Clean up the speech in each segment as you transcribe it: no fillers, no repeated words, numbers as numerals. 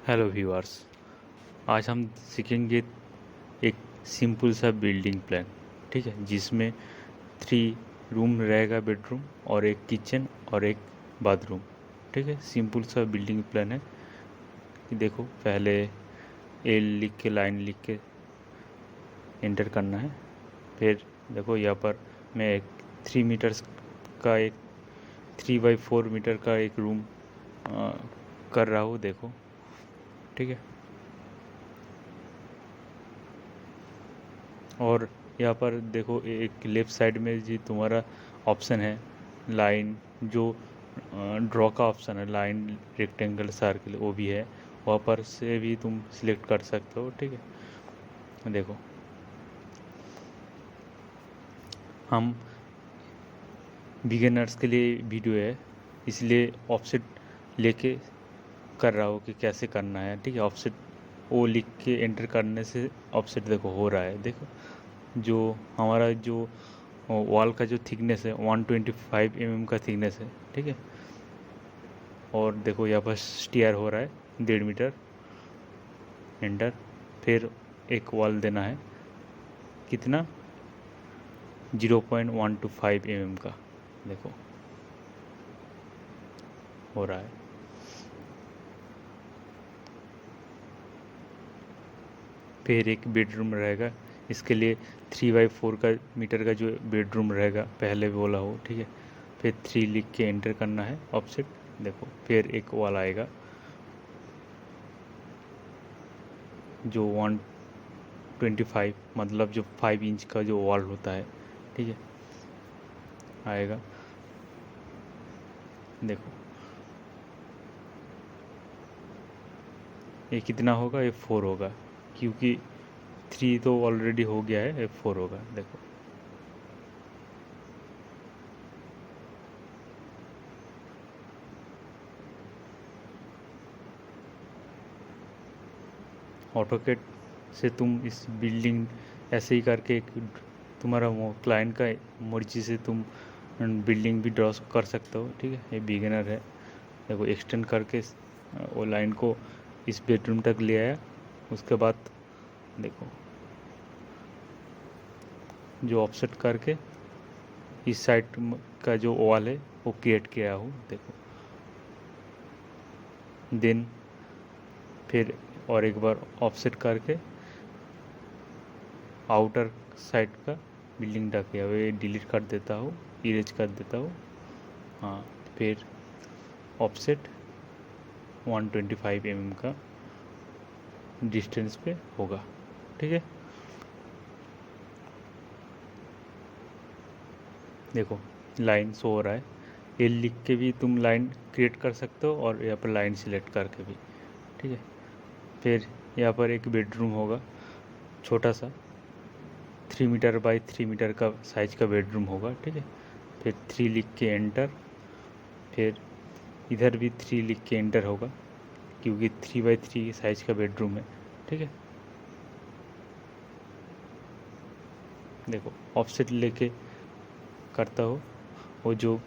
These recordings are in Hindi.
Hello viewers. आज हम सीखेंगे एक सिंपल सा बिल्डिंग प्लान। ठीक है, जिसमें 3 रूम रहेगा, बेडरूम और एक किचन और एक बाथरूम। ठीक है, सिंपल सा बिल्डिंग प्लान है। देखो, पहले ए लिख के, लाइन लिख के एंटर करना है। फिर देखो, यहाँ पर मैं एक 3 मीटर्स का, एक 3x4 मीटर का एक रूम कर रहा हूँ। देखो, ठीक है। और यहाँ पर देखो, एक लेफ़्ट साइड में जी तुम्हारा ऑप्शन है लाइन, जो ड्रॉ का ऑप्शन है, लाइन, रेक्टेंगल, सर्कल, वो भी है। वहाँ पर से भी तुम सिलेक्ट कर सकते हो। ठीक है, देखो, हम बिगिनर्स के लिए वीडियो है, इसलिए ऑफसेट लेके कर रहा हूँ कि कैसे करना है। ठीक है, ऑफसेट वो लिख के एंटर करने से ऑफसेट देखो हो रहा है। देखो, जो हमारा जो वॉल का जो थिकनेस है 125 mm का थिकनेस है। ठीक है, और देखो यहाँ पर स्टीयर हो रहा है 1.5 मीटर, एंटर। फिर एक वॉल देना है, कितना, 0.125 mm का। देखो, हो रहा है। फिर एक बेडरूम रहेगा, इसके लिए 3x4 मीटर का जो बेडरूम रहेगा, पहले बोला हो। ठीक है, फिर 3 लिख के एंटर करना है, ऑफसेट। देखो, फिर एक वॉल आएगा जो 125, मतलब जो 5 इंच का जो वॉल होता है। ठीक है, आएगा। देखो, ये कितना होगा, ये 4 होगा, क्योंकि 3 तो ऑलरेडी हो गया है, ये 4 होगा। देखो, ऑटोकेट से तुम इस बिल्डिंग ऐसे ही करके एक, तुम्हारा क्लाइंट का मर्जी से तुम बिल्डिंग भी ड्रॉ कर सकते हो। ठीक है, ये बिगिनर है। देखो, एक्सटेंड करके वो लाइन को इस बेडरूम तक ले आया। उसके बाद देखो, जो ऑफसेट करके इस साइड का जो वॉल है वो क्रिएट किया हूँ। देखो, देन फिर और एक बार ऑफसेट करके आउटर साइड का बिल्डिंग ढक किया हुआ, ये डिलीट कर देता हूँ, इरेज कर देता हूँ। हाँ, फिर ऑफसेट 125 mm का डिस्टेंस पे होगा। ठीक है, देखो, लाइन शो हो रहा है। ये लिख के भी तुम लाइन क्रिएट कर सकते हो, और यहाँ पर लाइन सिलेक्ट करके भी। ठीक है, फिर यहाँ पर एक बेडरूम होगा, छोटा सा 3 मीटर बाई 3 मीटर का साइज का बेडरूम होगा। ठीक है, फिर 3 लिख के एंटर। फिर इधर भी 3 लिख के एंटर होगा, क्योंकि 3x3 साइज का बेडरूम है। ठीक है, देखो, ऑफसेट लेके करता हो, वो जो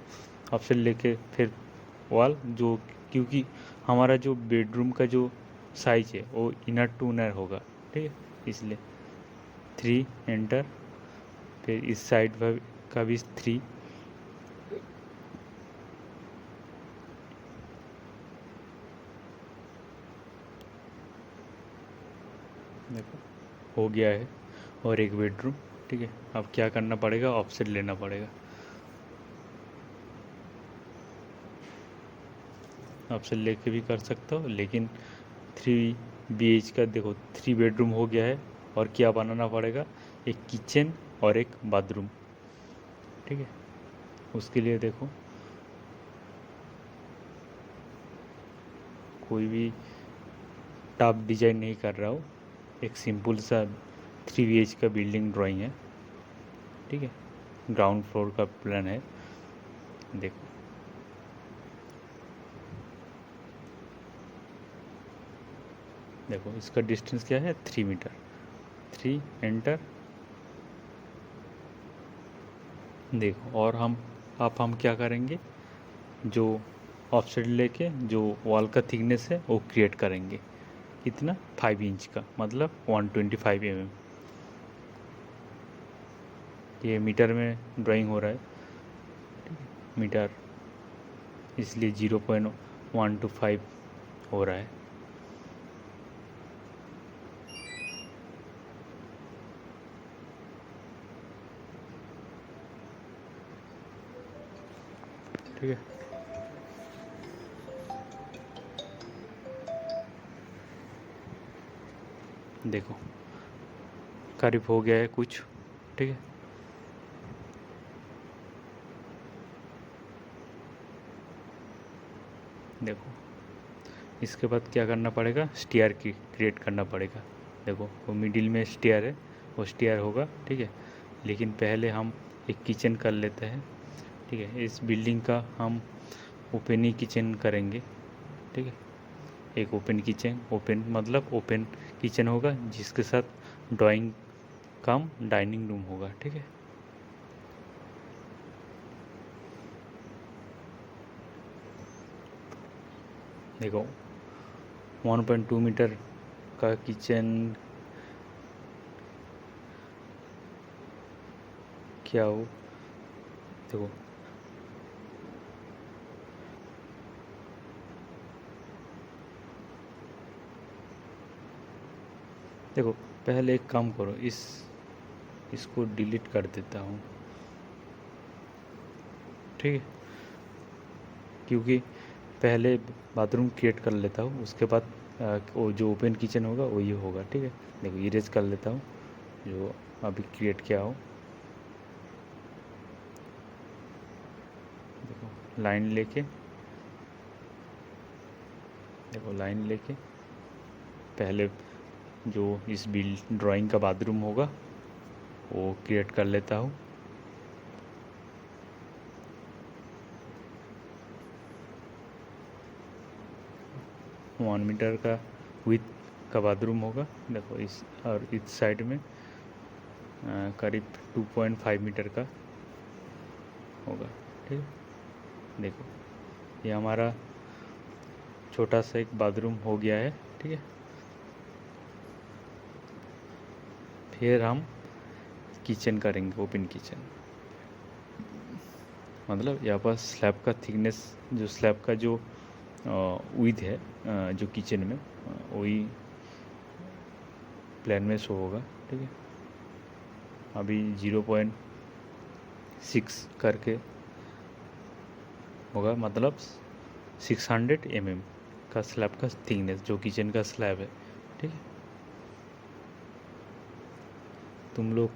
ऑफसेट लेके फिर वॉल जो, क्योंकि हमारा जो बेडरूम का जो साइज है वो इनर टू इनर होगा। ठीक है, इसलिए 3 एंटर। फिर इस साइड का भी 3। देखो, हो गया है, और एक बेडरूम। ठीक है, अब क्या करना पड़ेगा, ऑफसेट लेना पड़ेगा। ऑफसेट लेके भी कर सकते हो, लेकिन 3 BH का देखो 3 बेडरूम हो गया है, और क्या बनाना पड़ेगा, एक किचन और एक बाथरूम। ठीक है, उसके लिए देखो, कोई भी टॉप डिजाइन नहीं कर रहा हूँ, एक सिंपल सा 3 BH का बिल्डिंग ड्राइंग है। ठीक है, ग्राउंड फ्लोर का प्लान है। देखो, देखो, इसका डिस्टेंस क्या है, 3 मीटर। 3 एंटर। देखो, और हम क्या करेंगे, जो ऑफसेट लेके जो वॉल का थिकनेस है वो क्रिएट करेंगे। कितना 5 इंच का, मतलब 125 mm। ये मीटर में ड्राइंग हो रहा है, ठीक है, मीटर, इसलिए 0.125 हो रहा है। ठीक है, देखो करीब हो गया है कुछ। ठीक है, देखो इसके बाद क्या करना पड़ेगा, स्टेयर की क्रिएट करना पड़ेगा। देखो वो मिडिल में स्टेयर है, वो स्टेयर होगा, ठीक है। लेकिन पहले हम एक किचन कर लेते हैं, ठीक है। इस बिल्डिंग का हम ओपन ही किचन करेंगे, ठीक है। एक ओपन किचन, ओपन मतलब ओपन किचन होगा जिसके साथ ड्राइंग कम डाइनिंग रूम होगा, ठीक है। देखो 1.2 मीटर का किचन क्या हो, देखो देखो पहले एक काम करो, इसको डिलीट कर देता हूँ, ठीक है। क्योंकि पहले बाथरूम क्रिएट कर लेता हूँ, उसके बाद वो जो ओपन किचन होगा वो ये होगा, ठीक है। देखो इरेज कर लेता हूँ जो अभी क्रिएट किया हो। देखो लाइन लेके, देखो लाइन लेके पहले जो इस बिल्ड ड्राइंग का बाथरूम होगा वो क्रिएट कर लेता हूँ। वन मीटर का विथ का बाथरूम होगा, देखो इस और इस साइड में करीब 2.5 मीटर का होगा, ठीक है। देखो ये हमारा छोटा सा एक बाथरूम हो गया है, ठीक है। फिर हम किचन करेंगे, ओपन किचन, मतलब यहाँ पर स्लैब का थिकनेस, जो स्लैब का जो विड्थ है जो किचन में वही प्लान में शो होगा, ठीक है। अभी 0.6 करके होगा, मतलब 600 mm का स्लैब का थिकनेस जो किचन का स्लैब है, ठीक है। तुम लोग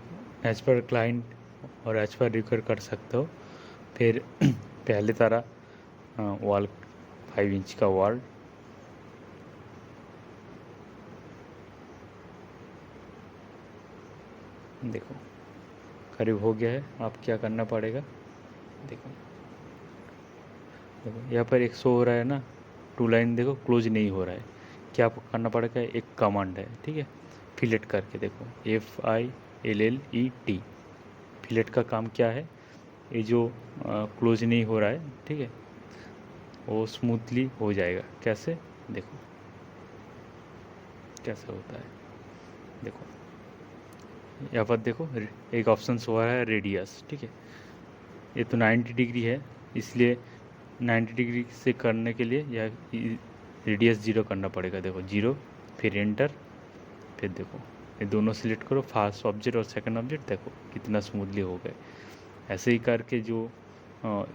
एज पर क्लाइंट और एज पर रिक्वायर कर सकते हो। फिर पहले तरह वॉल 5 इंच का वॉल, देखो करीब हो गया है। आप क्या करना पड़ेगा, देखो देखो यहाँ पर एक शो हो रहा है ना, 2 लाइन, देखो क्लोज नहीं हो रहा है। क्या करना पड़ेगा, एक कमांड है, ठीक है, फिलेट करके। देखो FILLET, फिलेट का काम क्या है, ये जो क्लोज नहीं हो रहा है, ठीक है, वो स्मूथली हो जाएगा। कैसे, देखो कैसे होता है। देखो यहाँ पर देखो एक ऑप्शन हुआ है रेडियस, ठीक है। ये तो 90 डिग्री है, इसलिए 90 डिग्री से करने के लिए यह रेडियस 0 करना पड़ेगा। देखो 0, फिर एंटर, फिर देखो ये दोनों सिलेक्ट करो, फर्स्ट ऑब्जेक्ट और सेकंड ऑब्जेक्ट, देखो कितना स्मूथली हो गए। ऐसे ही करके जो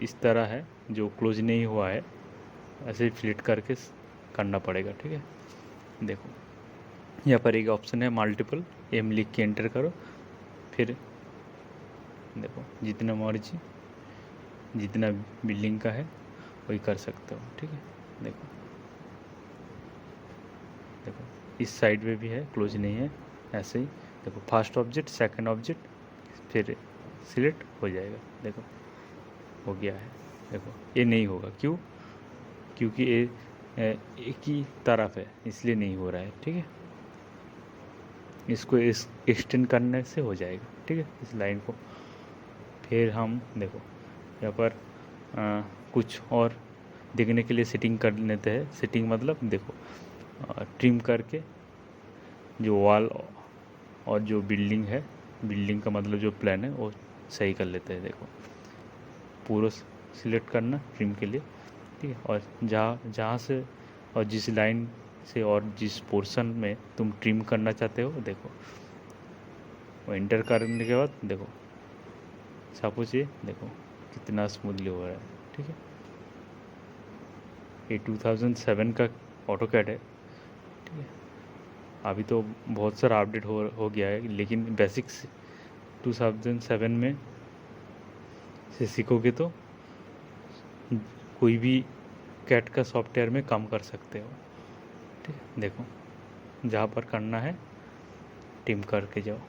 इस तरह है जो क्लोज नहीं हुआ है, ऐसे ही फिलेट करके करना पड़ेगा, ठीक है। देखो यहाँ पर एक ऑप्शन है मल्टीपल, एम लिख के एंटर करो, फिर देखो जितना मर्जी, जितना बिल्डिंग का है वही कर सकते हो, ठीक है। देखो देखो इस साइड में भी है, क्लोज नहीं है, ऐसे ही देखो फर्स्ट ऑब्जेक्ट सेकंड ऑब्जेक्ट फिर सिलेक्ट हो जाएगा। देखो हो गया है। देखो ये नहीं होगा, क्यों, क्योंकि ये एक ही तरफ है इसलिए नहीं हो रहा है, ठीक है। इसको एक्सटेंड करने से हो जाएगा, ठीक है, इस लाइन को। फिर हम देखो यहाँ पर कुछ और देखने के लिए सेटिंग कर लेते हैं। सेटिंग मतलब देखो ट्रिम करके जो वॉल और जो बिल्डिंग है, बिल्डिंग का मतलब जो प्लान है वो सही कर लेते हैं। देखो पूरा सिलेक्ट करना ट्रिम के लिए, ठीक है। और जहाँ जहाँ से और जिस लाइन से और जिस पोर्शन में तुम ट्रिम करना चाहते हो, देखो वो एंटर करने के बाद देखो सपोज ये देखो कितना स्मूथली हो रहा है, ठीक है। ये 2007 का ऑटोकैड है, ठीक है। अभी तो बहुत सारा अपडेट हो गया है, लेकिन बेसिक्स 2007 में से सीखोगे तो कोई भी कैट का सॉफ्टवेयर में काम कर सकते हो, ठीक है। देखो जहाँ पर करना है टिम करके जाओ।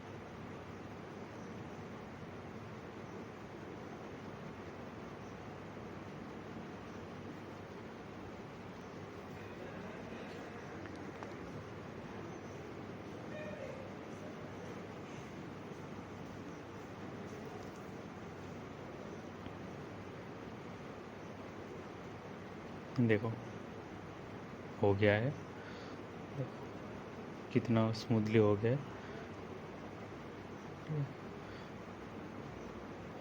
देखो हो गया है, कितना स्मूथली हो गया है।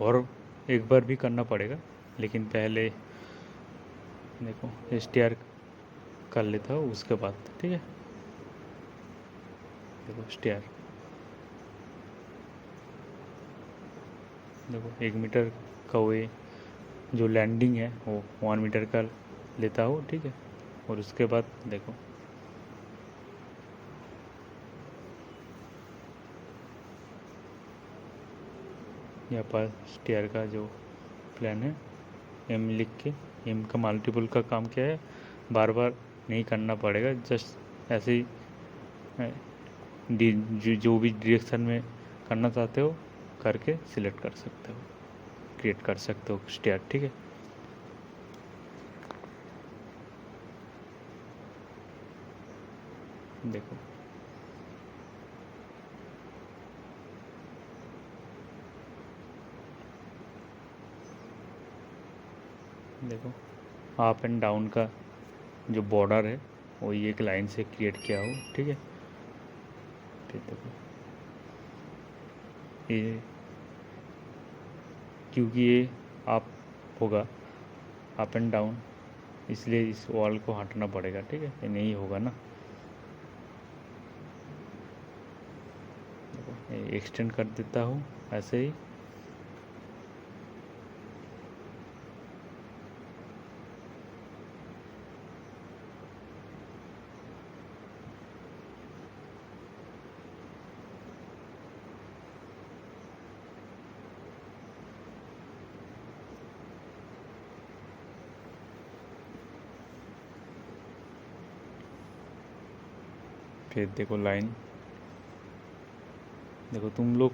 और एक बार भी करना पड़ेगा, लेकिन पहले देखो STR कर लेता हूँ उसके बाद, ठीक है। देखो STR देखो 1 मीटर का वे जो लैंडिंग है वो 1 मीटर का लेता हूँ, ठीक है। और उसके बाद देखो यहाँ पर STR का जो प्लान है M लिख के, M का मल्टीपल का काम क्या है, बार बार नहीं करना पड़ेगा, जस्ट ऐसे ही जो भी डायरेक्शन में करना चाहते हो करके सिलेक्ट कर सकते हो, क्रिएट कर सकते हो STR, ठीक है। देखो देखो अप एंड डाउन का जो बॉर्डर है वो ये एक लाइन से क्रिएट किया हो, ठीक है। फिर देखो ये क्योंकि ये अप होगा अप एंड डाउन, इसलिए इस वॉल को हटाना पड़ेगा, ठीक है। ये नहीं होगा ना, देखो एक्सटेंड कर देता हूँ ऐसे ही। फिर देखो लाइन, देखो तुम लोग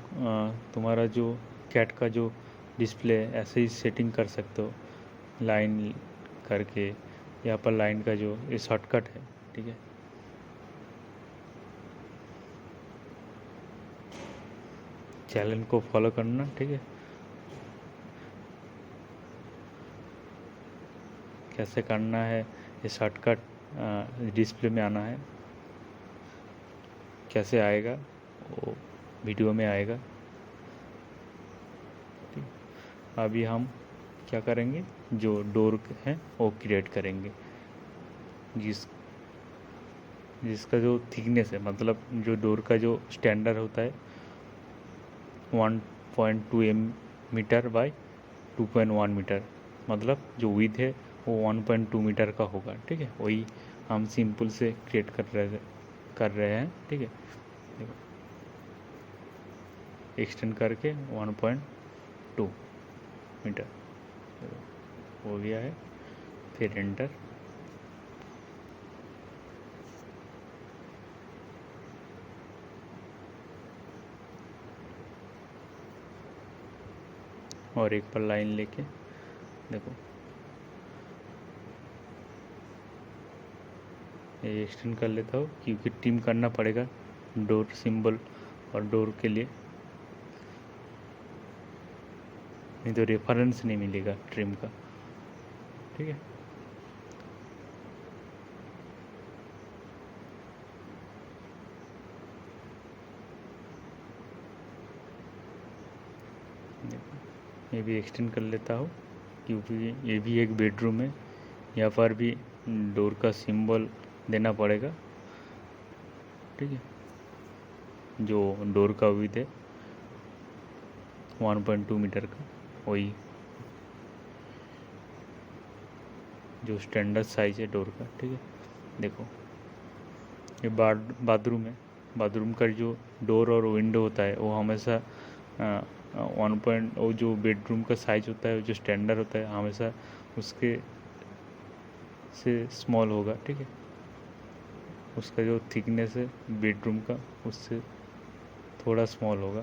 तुम्हारा जो कैट का जो डिस्प्ले है ऐसे ही सेटिंग कर सकते हो लाइन करके। यहाँ पर लाइन का जो ये शॉर्टकट है, ठीक है। चैनल को फॉलो करना, ठीक है। कैसे करना है ये शॉर्टकट डिस्प्ले में आना है, कैसे आएगा वो वीडियो में आएगा, ठीक। अभी हम क्या करेंगे, जो डोर है वो क्रिएट करेंगे, जिसका जो थिकनेस है, मतलब जो डोर का जो स्टैंडर्ड होता है 1.2 मीटर बाय 2.1 मीटर, मतलब जो विड्थ है वो 1.2 मीटर का होगा, ठीक है। वही हम सिंपल से क्रिएट कर रहे हैं, ठीक है। देखो एक्सटेंड करके 1.2 मीटर हो गया है, फिर एंटर। और एक पर लाइन लेके देखो ये एक्सटेंड कर लेता हूँ, क्योंकि ट्रिम करना पड़ेगा डोर सिंबल और डोर के लिए, नहीं तो रेफरेंस नहीं मिलेगा ट्रिम का, ठीक है। ये भी एक्सटेंड कर लेता हूँ क्योंकि ये भी एक बेडरूम है। यहाँ पर भी डोर का सिंबल देना पड़ेगा, ठीक है। जो डोर का विड्थ है 1.2 मीटर का, वही जो स्टैंडर्ड साइज है डोर का, ठीक है। देखो ये बाथरूम है। बाथरूम का जो डोर और विंडो होता है वो हमेशा 1 वो जो बेडरूम का साइज होता है, जो स्टैंडर्ड होता है, हमेशा उसके से स्मॉल होगा, ठीक है। उसका जो थिकनेस है बेडरूम का उससे थोड़ा स्मॉल होगा।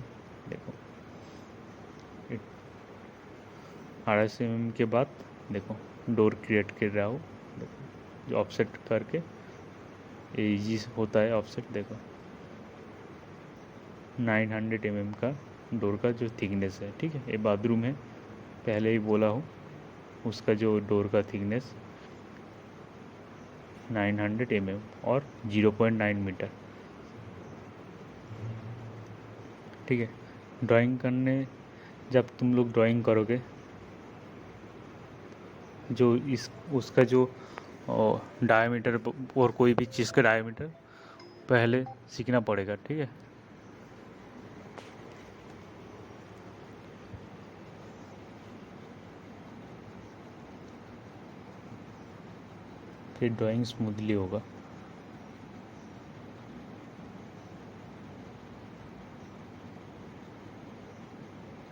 देखो 250 mm के बाद देखो डोर क्रिएट कर रहा हूँ। देखो जो ऑफसेट करके इजी होता है ऑफसेट। देखो 900 mm का डोर का जो थिकनेस है, ठीक है। ये बाथरूम है, पहले ही बोला हूँ। उसका जो डोर का थिकनेस 900 mm और 0.9 मीटर, ठीक है। ड्राइंग करने जब तुम लोग ड्राइंग करोगे, जो इस उसका जो डायमीटर और कोई भी चीज़ का डायमीटर पहले सीखना पड़ेगा, ठीक है। फिर ड्राइंग स्मूथली होगा।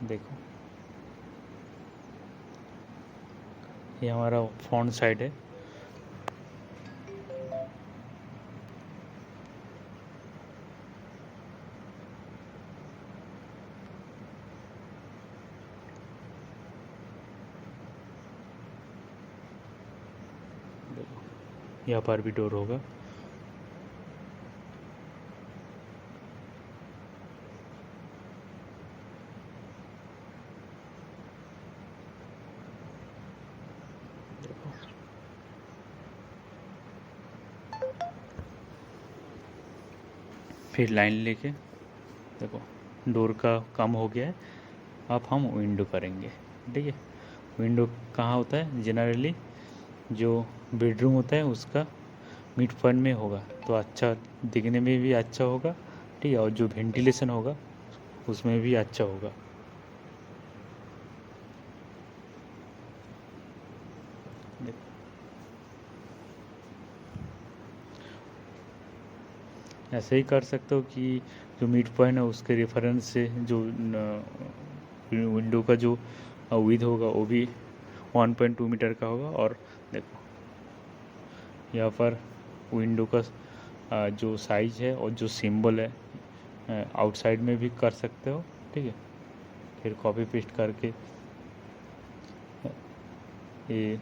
देखो ये हमारा फ्रंट साइड है। देखो यहाँ पर भी डोर होगा। फिर लाइन लेके देखो डोर का काम हो गया है। अब हम विंडो करेंगे, ठीक है। विंडो कहाँ होता है? जनरली जो बेडरूम होता है उसका मिड पॉइंट में होगा, तो अच्छा दिखने में भी अच्छा होगा, ठीक है। और जो वेंटिलेशन होगा उसमें भी अच्छा होगा। ऐसे ही कर सकते हो कि जो मिड पॉइंट है उसके रेफरेंस से जो विंडो का जो विड्थ होगा वो भी 1.2 मीटर का होगा। और देखो यहाँ पर विंडो का जो साइज है और जो सिंबल है आउटसाइड में भी कर सकते हो, ठीक है। फिर कॉपी पेस्ट करके ये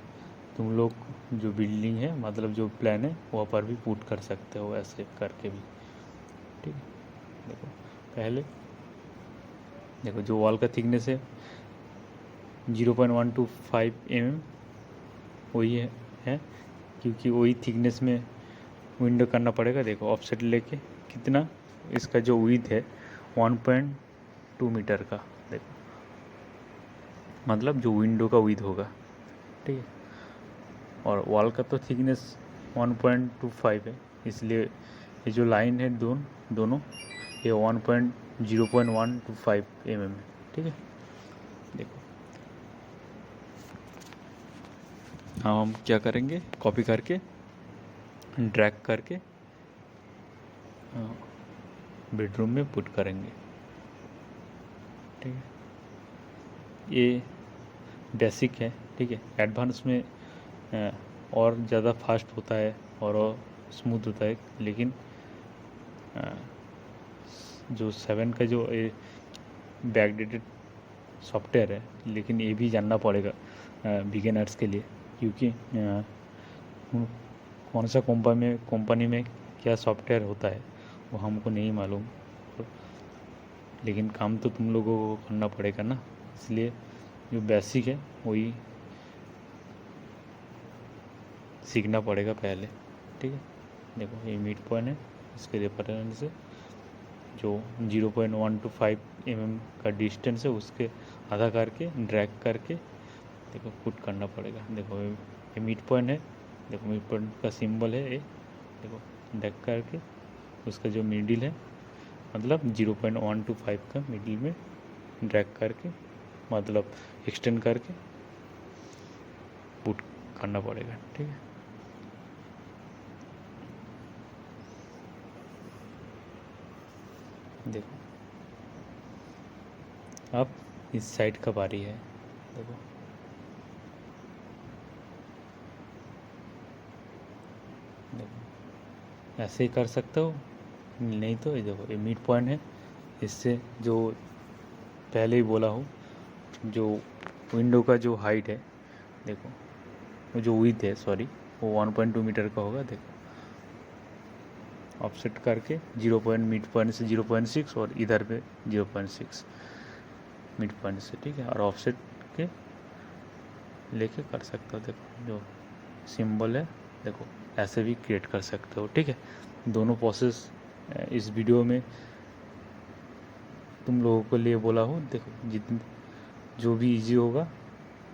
तुम लोग जो बिल्डिंग है, मतलब जो प्लान है, वहाँ पर भी पुट कर सकते हो ऐसे करके भी, ठीक है। देखो पहले देखो जो वॉल का थिकनेस है 0.125 mm वही है क्योंकि वही थिकनेस में विंडो करना पड़ेगा। देखो ऑफसेट लेके कितना इसका जो विड्थ है 1.2 मीटर का। देखो मतलब जो विंडो का विड्थ होगा, ठीक है। और वॉल का तो थिकनेस 1.25 है, इसलिए ये जो लाइन है दोनों ये 0.125 mm है, ठीक है। देखो हम क्या करेंगे, कॉपी करके ड्रैग करके बेडरूम में पुट करेंगे, ठीक है। ये बेसिक है, ठीक है। एडवांस में और ज़्यादा फास्ट होता है और स्मूथ होता है, लेकिन जो 7 का जो बैकडेटेड सॉफ्टवेयर है, लेकिन ये भी जानना पड़ेगा बिगिनर्स के लिए, क्योंकि कौन सा कंपनी में क्या सॉफ्टवेयर होता है वो हमको नहीं मालूम, लेकिन काम तो तुम लोगों को करना पड़ेगा ना, इसलिए जो बेसिक है वही सीखना पड़ेगा पहले, ठीक है। देखो ये मिड पॉइंट है, इसके रेफरेंस से जो 0.125 mm का डिस्टेंस है उसके आधा करके ड्रैग करके देखो पुट करना पड़ेगा। देखो ये मिड पॉइंट है, देखो मिड पॉइंट का सिंबल है ये, देखो ड्रैग करके उसका जो मिडिल है मतलब 0.125 का मिडिल में ड्रैग करके मतलब एक्सटेंड करके पुट करना पड़ेगा। ठीक है, देखो अब इस साइड का बारी है। देखो देखो ऐसे ही कर सकते हो, नहीं तो ये देखो ये मिड पॉइंट है, इससे जो पहले ही बोला हूँ जो विंडो का जो हाइट है देखो जो विड्थ है सॉरी वो 1.2 मीटर का होगा। देखो ऑफसेट करके 0. मिड पॉइंट से 0.6 और इधर पे 0.6 मिड पॉइंट से। ठीक है, और ऑफसेट के लेके कर सकते हो। देखो जो सिंबल है देखो ऐसे भी क्रिएट कर सकते हो। ठीक है, दोनों प्रोसेस इस वीडियो में तुम लोगों को लिए बोला हूँ। देखो जितनी जो भी इजी होगा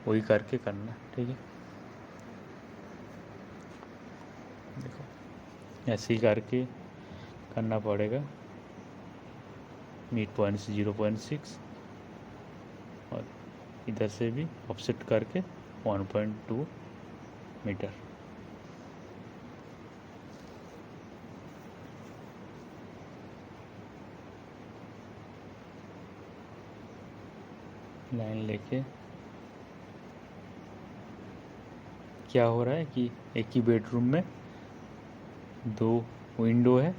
वही करके करना। ठीक है, देखो ऐसे ही करके करना पड़ेगा मिड पॉइंट से 0.6 और इधर से भी ऑफसेट करके 1.2 मीटर। लाइन लेके क्या हो रहा है कि एक ही बेडरूम में 2 विंडो है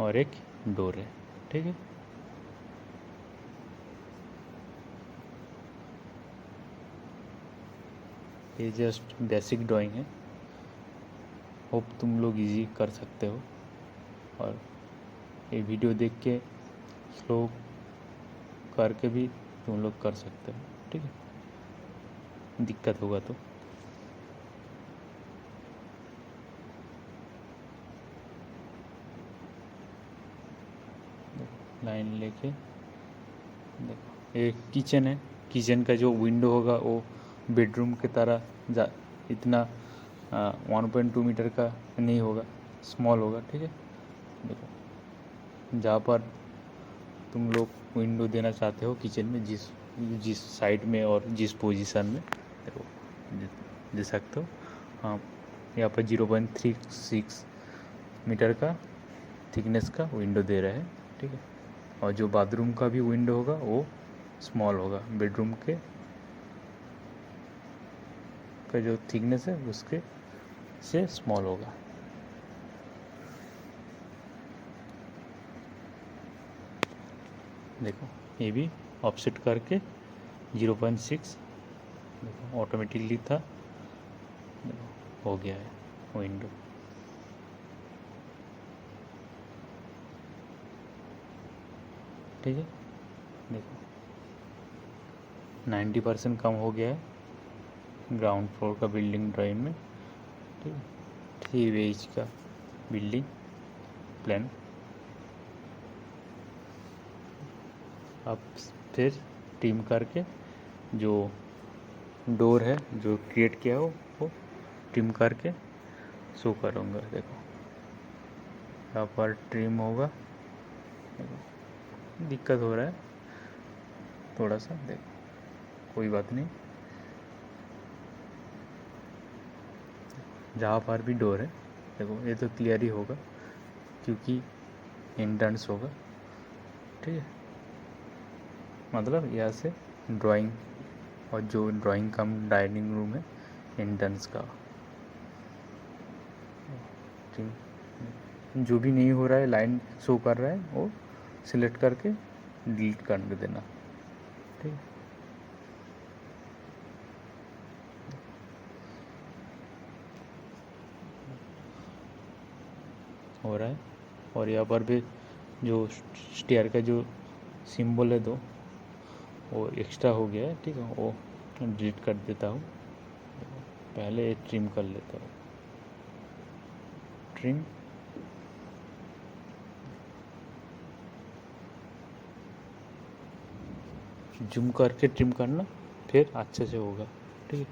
और एक डोर है। ठीक है, ये जस्ट बेसिक ड्राइंग है, होप तुम लोग इजी कर सकते हो और ये वीडियो देख के स्लो करके भी तुम लोग कर सकते हो। ठीक है, दिक्कत होगा तो लाइन लेके देखो एक किचन है, किचन का जो विंडो होगा वो बेडरूम की तरह इतना 1.2 मीटर का नहीं होगा, स्मॉल होगा। ठीक है, देखो जहाँ पर तुम लोग विंडो देना चाहते हो किचन में जिस जिस साइड में और जिस पोजीशन में देखो दे सकते हो। हाँ, यहाँ पर 0.36 मीटर का थिकनेस का विंडो दे रहे हैं। ठीक है, और जो बाथरूम का भी विंडो होगा वो स्मॉल होगा, बेडरूम के का जो थिकनेस है उसके से स्मॉल होगा। देखो ये भी ऑफसेट करके 0.6 देखो ऑटोमेटिकली था, देखो हो गया है विंडो। ठीक है, देखो 90% कम हो गया है ग्राउंड फ्लोर का बिल्डिंग ड्राइंग में। ठीक है, 3 BH का बिल्डिंग प्लान। अब फिर टीम करके जो डोर है जो क्रिएट किया हो वो ट्रिम करके शो करूँगा। देखो यहाँ पर ट्रिम होगा, देखो दिक्कत हो रहा है थोड़ा सा, देखो कोई बात नहीं। जहाँ पर भी डोर है देखो ये तो क्लियर ही होगा क्योंकि एंट्रेंस होगा। ठीक है, मतलब यहाँ से ड्राइंग और जो ड्राइंग कम डाइनिंग रूम है एंट्रेंस का जो भी नहीं हो रहा है लाइन शो कर रहा है वो सिलेक्ट करके डिलीट कर देना। ठीक है, हो रहा है। और यहाँ पर भी जो स्टेयर का जो सिंबल है दो वो एक्स्ट्रा हो गया है। ठीक है, वो डिलीट कर देता हूँ, पहले ट्रिम कर लेता हूँ। ट्रिम जूम करके ट्रिम करना, फिर अच्छे से होगा। ठीक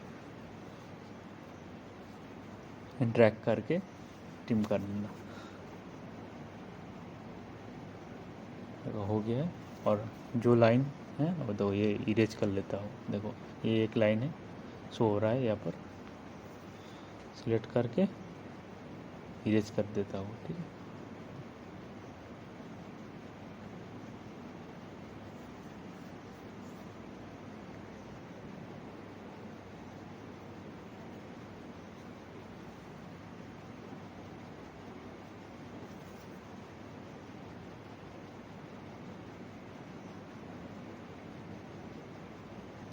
है, ड्रैग करके ट्रिम करना। देखो हो गया है। और जो लाइन है वो तो ये इरेज कर लेता हूँ। देखो ये एक लाइन है, शो हो रहा है यहाँ पर, सिलेक्ट करके इरेज कर देता हूँ। ठीक है,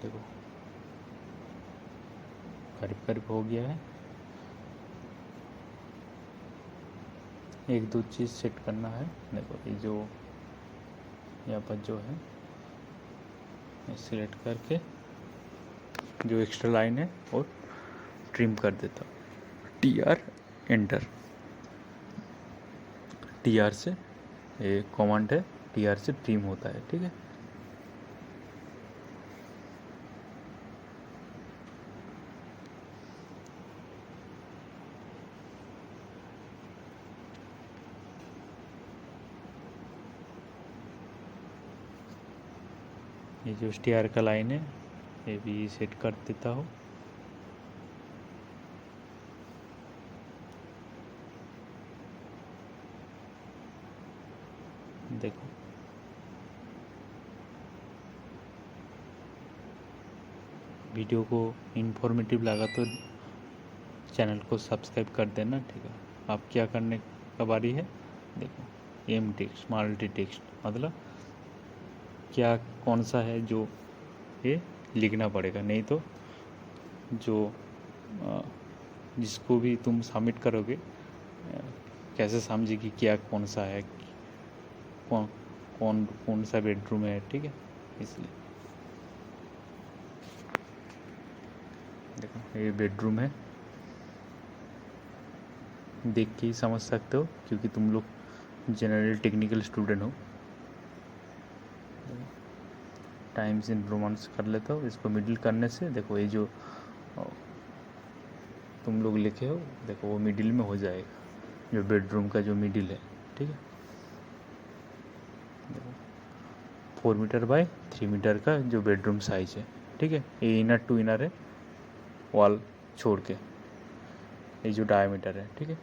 देखो करीब करीब हो गया है। एक दो चीज़ सेट करना है। देखो ये जो यहाँ पर जो है, सिलेक्ट करके जो एक्स्ट्रा लाइन है और ट्रिम कर देता हूँ। TR एंटर, TR से ये कमांड है, TR से ट्रिम होता है। ठीक है, ये जो TR का लाइन है ये भी सेट कर देता हूँ। देखो वीडियो को इन्फॉर्मेटिव लगा तो चैनल को सब्सक्राइब कर देना। ठीक है, आप क्या करने का बारी है। देखो एम टेक्स्ट, मल्टी टेक्स्ट मतलब क्या कौन सा है जो ये लिखना पड़ेगा, नहीं तो जो जिसको भी तुम सबमिट करोगे कैसे समझेगी क्या कौन सा है, कौन कौन कौन सा बेडरूम है। ठीक है, इसलिए देखो ये बेडरूम है, देख के ही समझ सकते हो क्योंकि तुम लोग जनरल टेक्निकल स्टूडेंट हो। टाइम्स इन रोमांस कर लेता हो, इसको मिडिल करने से देखो ये जो तुम लोग लिखे हो देखो वो मिडिल में हो जाएगा, जो बेडरूम का जो मिडिल है। ठीक है, 4 मीटर बाय 3 मीटर का जो बेडरूम साइज है। ठीक है, ये इनर टू इनर है, वॉल छोड़ के, ये जो डायमीटर है। ठीक है,